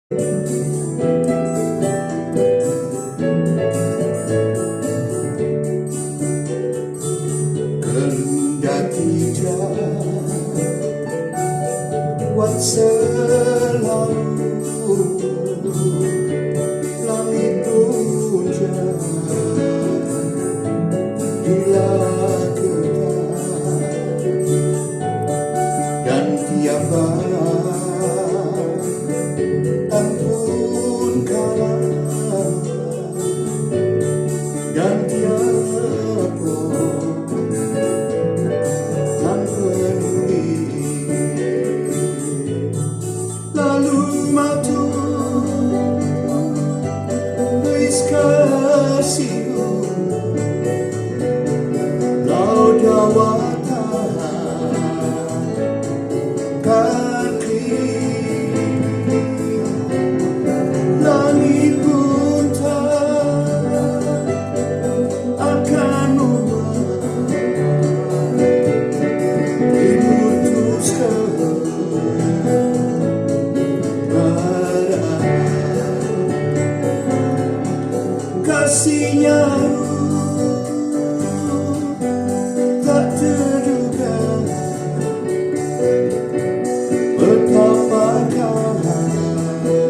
Kendati buat selalu langit hujan bila kita dan tiada ampun kalah dan tiada dan peduli lalu matu wis kasihku lau dawatan kaki langit pun tak akan ubah diputuskan pada kasihnya tak terduga betapa kahannya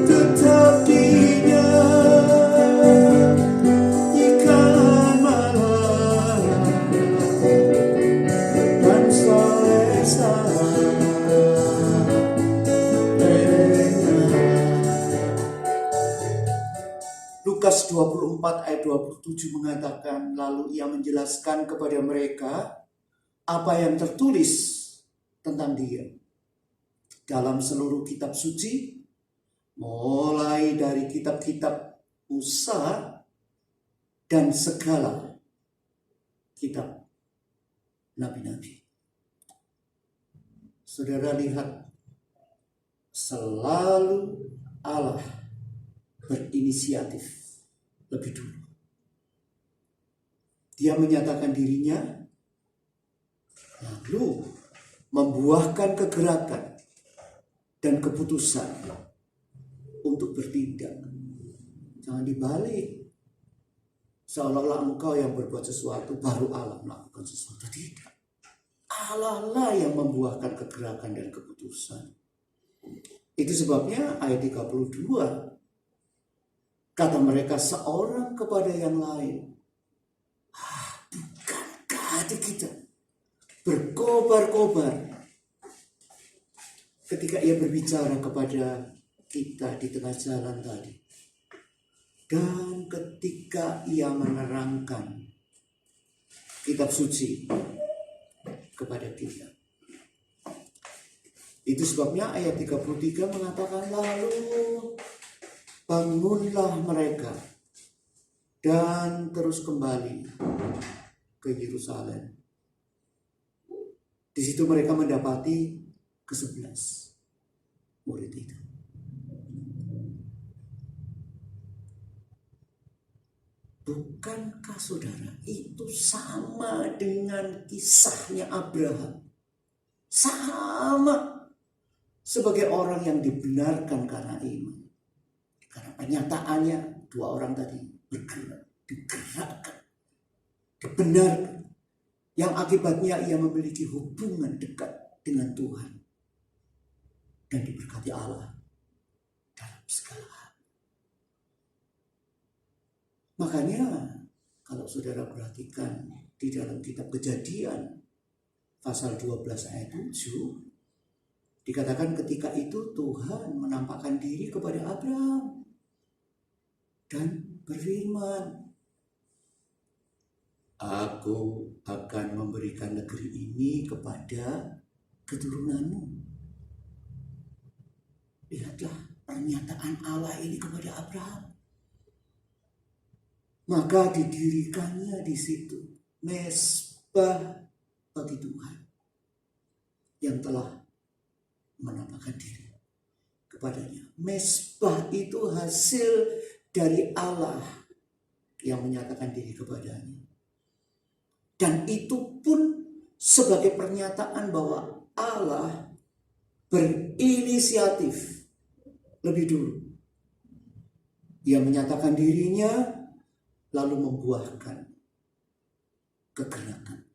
tetap dia ikan malam dan selesa Lukas 24 ayat 27 mengatakan, lalu ia menjelaskan kepada mereka apa yang tertulis tentang dia dalam seluruh kitab suci, mulai dari kitab-kitab Musa dan segala kitab nabi-nabi. Saudara lihat, selalu Allah berinisiatif lebih dulu. Dia menyatakan dirinya, lalu membuahkan kegerakan dan keputusan untuk bertindak. Jangan dibalik, seolah-olah engkau yang berbuat sesuatu, baru Allah melakukan sesuatu. Tidak. Allah lah yang membuahkan kegerakan dan keputusan. Itu sebabnya ayat 32, kata mereka seorang kepada yang lain, bukankah hati kita berkobar-kobar ketika ia berbicara kepada kita di tengah jalan tadi, dan ketika ia menerangkan kitab suci kepada kita. Itu sebabnya ayat 33 mengatakan, lalu bangunlah mereka dan terus kembali ke Yerusalem. Di situ mereka mendapati ke-11 murid itu. Bukankah saudara, itu sama dengan kisahnya Abraham? Sama sebagai orang yang dibenarkan karena iman. Karena penyataannya dua orang tadi bergerak, digerakkan, dibenarkan. Yang akibatnya ia memiliki hubungan dekat dengan Tuhan. Dan diberkati Allah dalam segala hal. Makanya kalau saudara perhatikan di dalam kitab Kejadian pasal 12 ayat 7, dikatakan ketika itu Tuhan menampakkan diri kepada Abraham dan berfirman, aku akan memberikan negeri ini kepada keturunanmu. Lihatlah pernyataan Allah ini kepada Abraham. Maka didirikannya di situ mezbah bagi Tuhan yang telah menampakkan diri kepadanya. Mezbah itu hasil dari Allah yang menyatakan diri kepadanya. Dan itu pun sebagai pernyataan bahwa Allah berinisiatif lebih dulu. Ia menyatakan dirinya lalu membuahkan kegerakan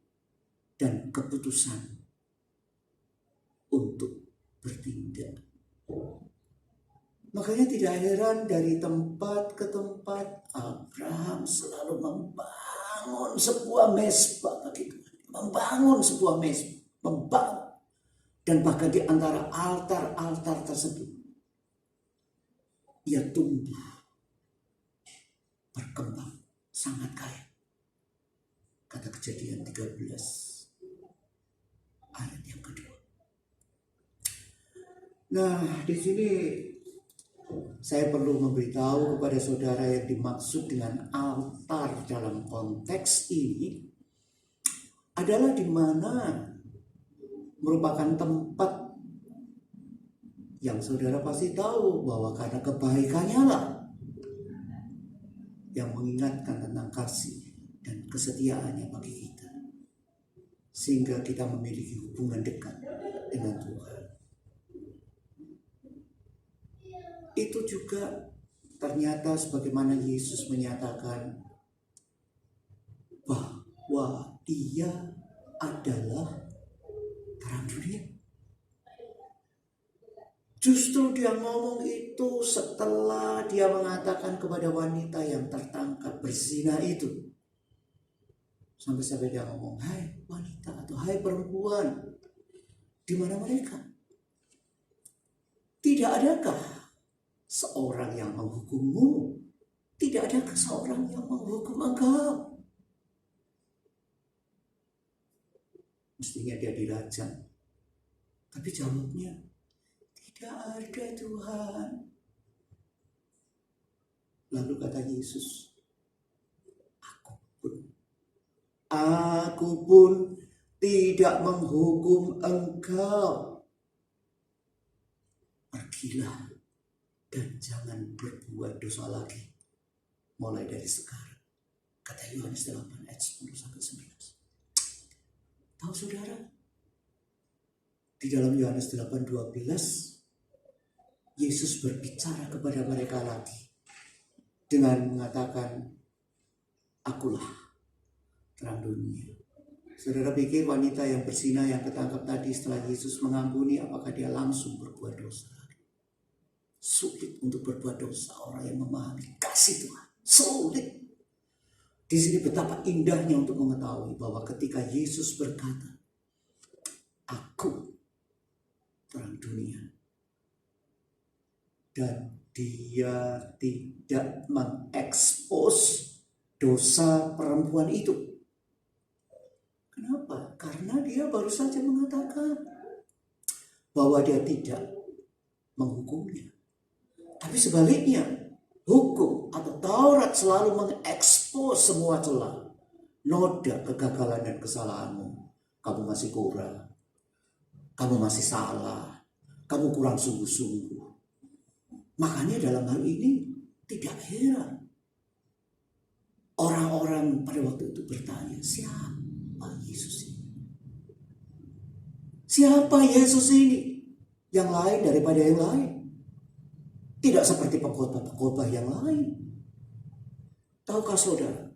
dan keputusan untuk bertindak. Makanya tidak heran dari tempat ke tempat Abraham selalu membangun sebuah mezbah bagi Tuhan. Membangun sebuah mezbah. Membangun. Dan bahkan di antara altar-altar tersebut, ia tumbuh, berkembang, sangat kaya. Kata Kejadian 13 ayat yang kedua. Nah, di sini saya perlu memberitahu kepada saudara yang dimaksud dengan altar dalam konteks ini adalah di mana merupakan tempat yang saudara pasti tahu bahwa karena kebaikannya lah yang mengingatkan tentang kasih dan kesetiaannya bagi kita, sehingga kita memiliki hubungan dekat dengan Tuhan. Itu juga ternyata sebagaimana Yesus menyatakan bahwa Dia adalah terang dunia. Justru dia ngomong itu setelah dia mengatakan kepada wanita yang tertangkap berzina itu. Sampai-sampai dia ngomong, hai wanita atau hai perempuan, di mana mereka? Tidak adakah seorang yang menghukummu? Tidak adakah seorang yang menghukum engkau? Mestinya dia dilajang. Tapi jawabnya, tidak ada Tuhan. Lalu kata Yesus, Aku pun tidak menghukum engkau. Pergilah dan jangan berbuat dosa lagi. Mulai dari sekarang. Kata Yohanes 8 ayat 10-11. Tahu saudara? Di dalam Yohanes 8:12, Yesus berbicara kepada mereka lagi dengan mengatakan, Akulah terang dunia. Saudara pikir wanita yang berzina yang ketangkap tadi setelah Yesus mengampuni, apakah dia langsung berbuat dosa? Sulit untuk berbuat dosa orang yang memahami kasih Tuhan. Sulit. Di sini betapa indahnya untuk mengetahui bahwa ketika Yesus berkata, Aku terang dunia, dan dia tidak mengekspos dosa perempuan itu. Kenapa? Karena dia baru saja mengatakan bahwa dia tidak menghukumnya. Tapi sebaliknya, hukum atau Taurat selalu mengekspos semua celah, noda kegagalan dan kesalahanmu. Kamu masih kurang, kamu masih salah, kamu kurang sungguh-sungguh. Makanya dalam hal ini tidak heran orang-orang pada waktu itu bertanya, siapa Yesus ini? Siapa Yesus ini? Yang lain daripada yang lain. Tidak seperti pengkhotbah-pengkhotbah yang lain. Tahukah saudara?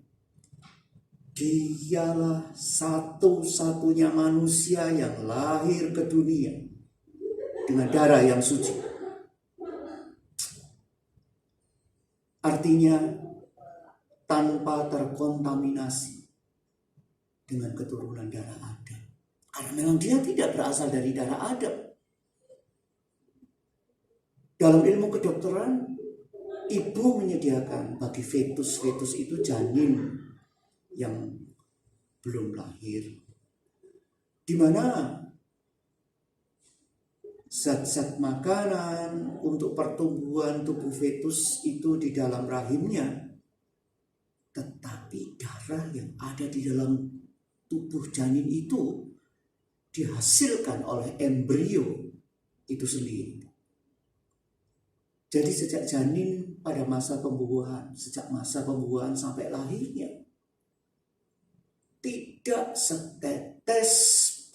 Dialah satu-satunya manusia yang lahir ke dunia dengan darah yang suci. Artinya tanpa terkontaminasi dengan keturunan darah Adam. Karena memang dia tidak berasal dari darah Adam. Dalam ilmu kedokteran, ibu menyediakan bagi fetus-fetus itu janin yang belum lahir, di mana zat-zat makanan untuk pertumbuhan tubuh fetus itu di dalam rahimnya, tetapi darah yang ada di dalam tubuh janin itu dihasilkan oleh embrio itu sendiri. Jadi sejak janin pada masa pembuahan, sejak masa pembuahan sampai lahirnya, tidak setetes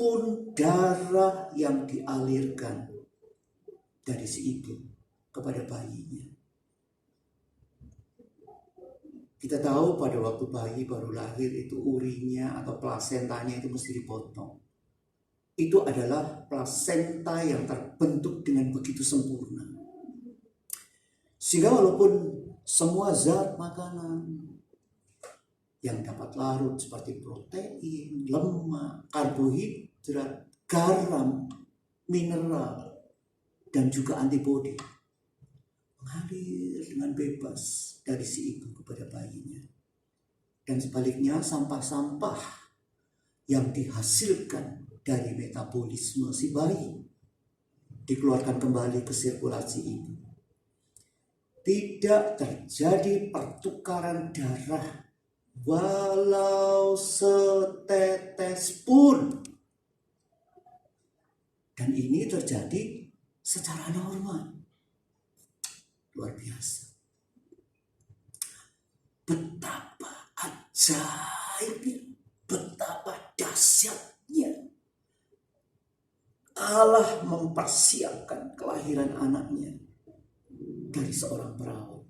pun darah yang dialirkan dari si ibu kepada bayinya. Kita tahu pada waktu bayi baru lahir itu urinya atau plasentanya itu mesti dipotong. Itu adalah plasenta yang terbentuk dengan begitu sempurna. Sehingga walaupun semua zat makanan yang dapat larut seperti protein, lemak, karbohidrat, garam, mineral, dan juga antibodi mengalir dengan bebas dari si ibu kepada bayinya. Dan sebaliknya sampah-sampah yang dihasilkan dari metabolisme si bayi dikeluarkan kembali ke sirkulasi ibu. Tidak terjadi pertukaran darah walau setetes pun. Dan ini terjadi secara normal. Luar biasa. Betapa ajaibnya, betapa dahsyatnya Allah mempersiapkan kelahiran anaknya dari seorang perawat.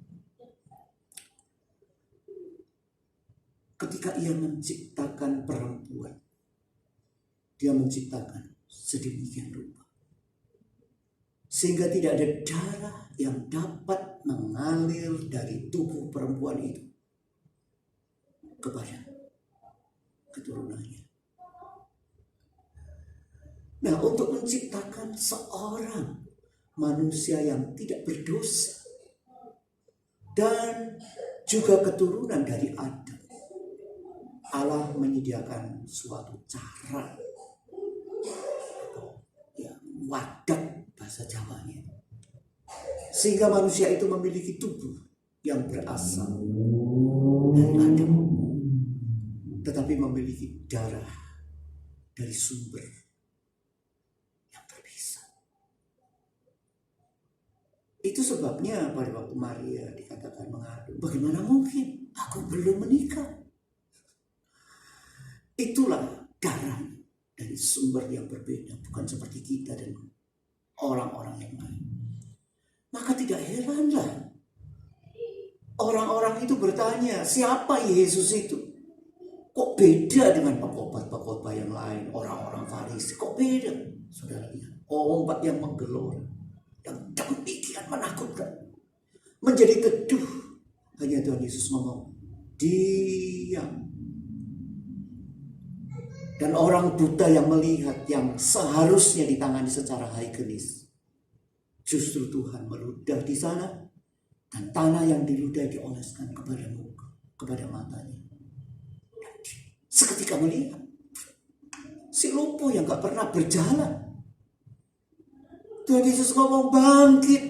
Ketika ia menciptakan perempuan, dia menciptakan sedemikian rupa sehingga tidak ada darah yang dapat mengalir dari tubuh perempuan itu kepada keturunannya. Nah, untuk menciptakan seorang manusia yang tidak berdosa dan juga keturunan dari Adam, Allah menyediakan suatu cara, wadah bahasa Jawanya, sehingga manusia itu memiliki tubuh yang berasal dari Adam, tetapi memiliki darah dari sumber yang berbeda. Itu sebabnya pada waktu Maria dikatakan mengadu, bagaimana mungkin aku belum menikah? Itulah darah dari sumber yang berbeda, bukan seperti kita dan orang-orang yang lain. Maka tidak heranlah orang-orang itu bertanya, siapa Yesus itu? Kok beda dengan pengkhotbah yang lain, orang-orang Farisi? Kok beda? Saudara lihat, ombak yang menggelora, yang demikian menakutkan, menjadi teduh. Hanya Tuhan Yesus ngomong, diam. Dan orang buta yang melihat, yang seharusnya ditangani secara higienis, justru Tuhan meludah di sana, dan tanah yang diludah dioleskan kepada muka, kepada matanya. Dan seketika melihat si lumpuh yang gak pernah berjalan, Tuhan Yesus ngomong, bangkit,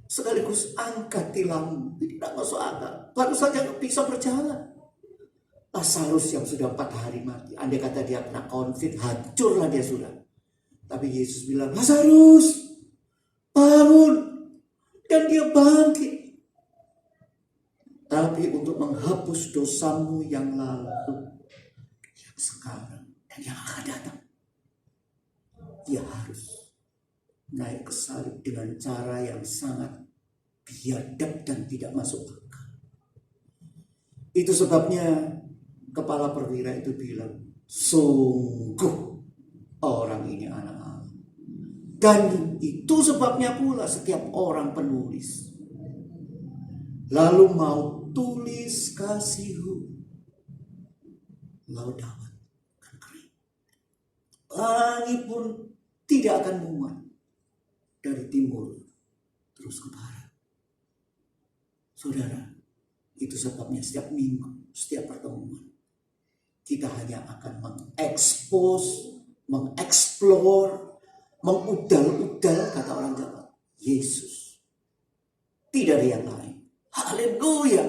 sekaligus angkat tilammu. Tidak masuk akal, baru saja bisa berjalan. Lazarus yang sudah 4 hari mati, andai kata dia kena COVID, hancurlah dia sudah. Tapi Yesus bilang, Lazarus, bangun. Dan dia bangkit. Tapi untuk menghapus dosamu yang lalu, yang sekarang, dan yang akan datang, dia harus naik ke salib dengan cara yang sangat biadab dan tidak masuk akal. Itu sebabnya kepala perwira itu bilang, sungguh orang ini anak Allah. Dan itu sebabnya pula setiap orang penulis lalu mau tulis kasihu, laut dapat akan kering. Langit pun tidak akan muat dari timur terus ke barat. Saudara, itu sebabnya setiap minggu, setiap pertemuan, kita hanya akan mengekspos, mengeksplor, mengudal-udal, kata orang Jawa, Yesus. Tidak ada yang lain. Haleluya.